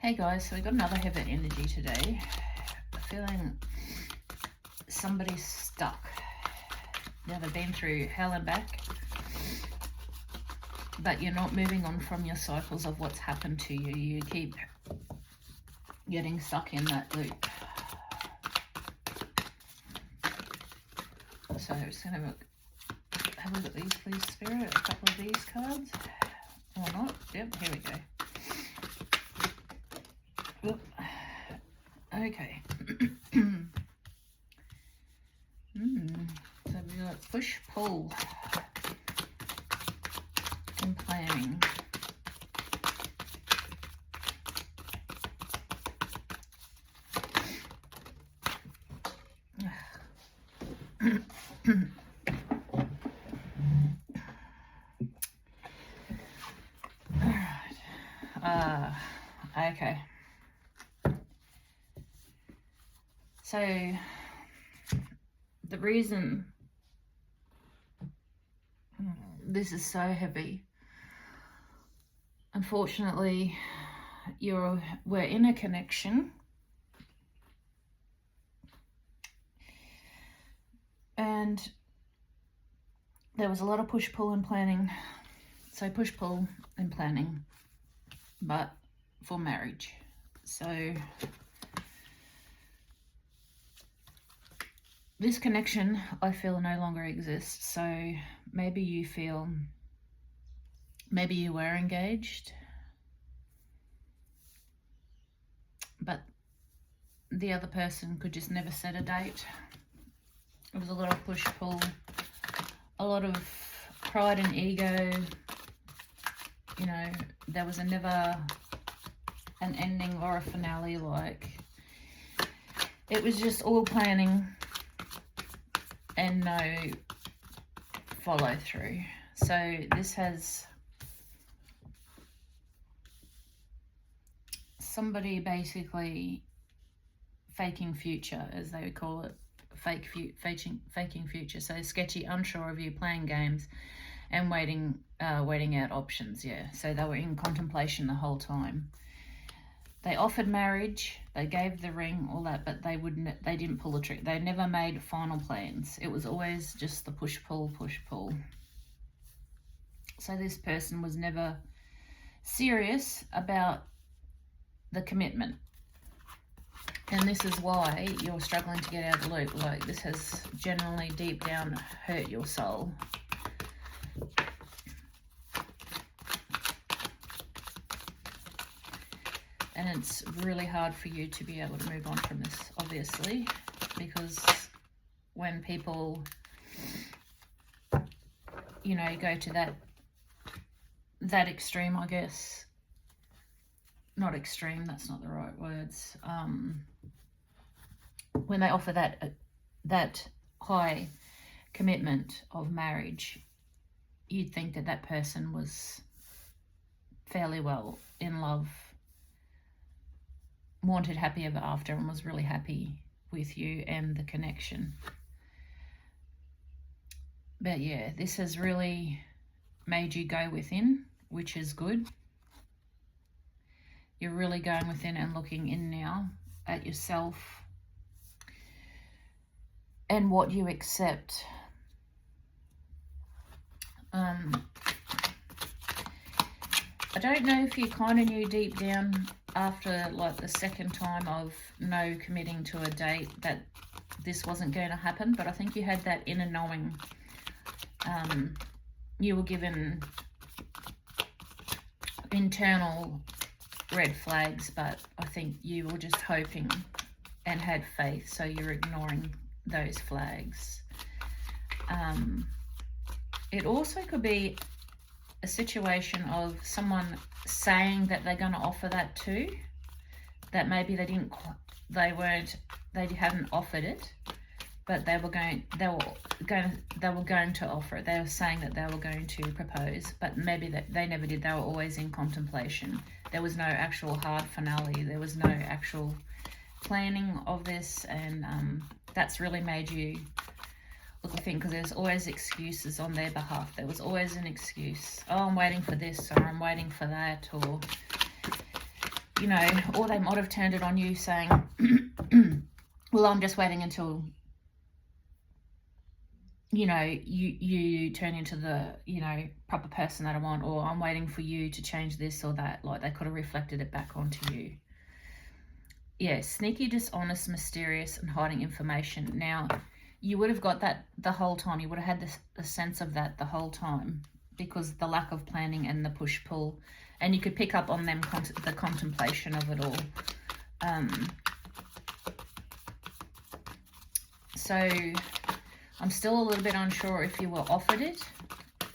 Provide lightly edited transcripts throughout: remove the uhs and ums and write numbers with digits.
Hey guys, so we got another heavy energy today. Feeling somebody's stuck. Now they've been through hell and back, but you're not moving on from your cycles of what's happened to you. You keep getting stuck in that loop. So I'm just going to have a look at these, please, Spirit. A couple of these cards. Or not. Yep, here we go. Oop. Okay. So we've got push, pull, and planning. Alright. Okay. So the reason this is so heavy, unfortunately, we're in a connection, and there was a lot of push, pull, and planning. So push, pull, and planning, but for marriage. So this connection, I feel, no longer exists. So maybe you feel, maybe you were engaged, but the other person could just never set a date. It was a lot of push, pull, a lot of pride and ego. You know, there was never an ending or a finale. Like, it was just all planning and no follow through. So this has somebody basically faking future, as they would call it, faking future. So sketchy, unsure of you, playing games and waiting out options. Yeah, so they were in contemplation the whole time. They offered marriage, they gave the ring, all that, but they didn't pull the trick. They never made final plans. It was always just the push, pull, push, pull. So this person was never serious about the commitment. And this is why you're struggling to get out of the loop. Like, this has generally deep down hurt your soul. And it's really hard for you to be able to move on from this, obviously, because when people, you know, go to that extreme, I guess, not extreme, that's not the right words, when they offer that high commitment of marriage, you'd think that that person was fairly well in love, wanted happy ever after, and was really happy with you and the connection. But yeah, this has really made you go within, which is good. You're really going within and looking in now at yourself and what you accept. I don't know if you kind of knew deep down after like the second time of no committing to a date that this wasn't going to happen, but I think you had that inner knowing. You were given internal red flags, but I think you were just hoping and had faith, so you're ignoring those flags. It also could be a situation of someone saying that they're going to offer that too, that maybe they hadn't offered it, but they were going to offer it. They were saying that they were going to propose, but maybe that they never did. They were always in contemplation. There was no actual hard finale. There was no actual planning of this, and that's really made you look, I think, because there's always excuses on their behalf. There was always an excuse. Oh, I'm waiting for this, or I'm waiting for that, or you know, or they might have turned it on you saying, well, I'm just waiting until, you know, you turn into the, you know, proper person that I want, or I'm waiting for you to change this or that. Like, they could have reflected it back onto you. Yeah, sneaky, dishonest, mysterious, and hiding information. Now, you would have got that the whole time. You would have had the sense of that the whole time, because the lack of planning and the push-pull. And you could pick up on them, the contemplation of it all. So I'm still a little bit unsure if you were offered it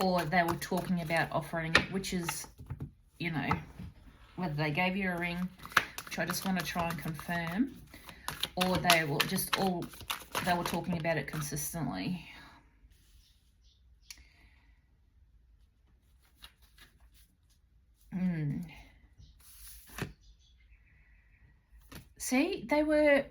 or they were talking about offering it, which is, you know, whether they gave you a ring, which I just want to try and confirm, or they were just they were talking about it consistently. See, they were,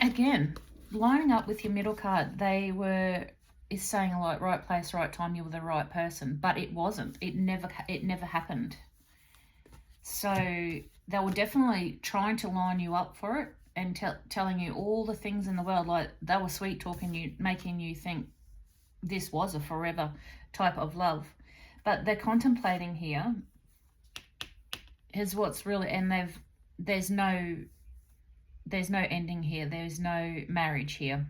again, lining up with your middle card. They were, is saying like right place, right time, you were the right person, but it wasn't. It never happened. So they were definitely trying to line you up for it and telling you all the things in the world. Like, they were sweet talking you, making you think this was a forever type of love. But they're contemplating here is what's really, and there's no ending here. There's no marriage here.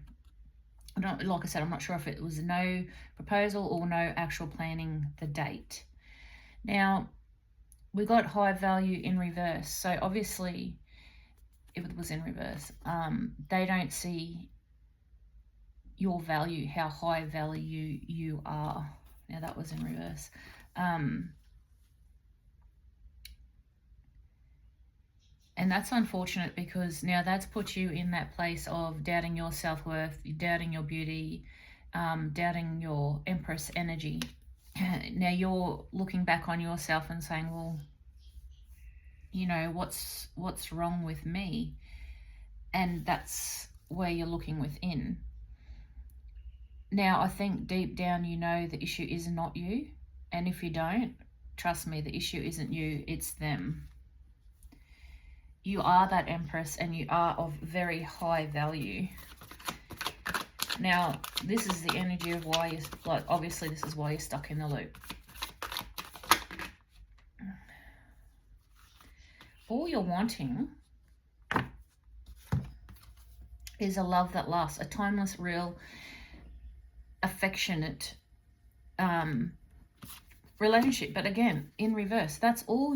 Like I said, I'm not sure if it was no proposal or no actual planning the date. Now, we got high value in reverse. So obviously, if it was in reverse, they don't see your value, how high value you are. Now, that was in reverse. And that's unfortunate, because now that's put you in that place of doubting your self-worth, doubting your beauty, doubting your Empress energy. Now you're looking back on yourself and saying, well, you know, what's wrong with me? And that's where you're looking within. Now, I think deep down you know the issue is not you. And if you don't, trust me, the issue isn't you, it's them. You are that Empress, and you are of very high value. Now, this is the energy of why you're, like, obviously this is why you're stuck in the loop. All you're wanting is a love that lasts, a timeless, real, affectionate relationship. But again, in reverse, that's all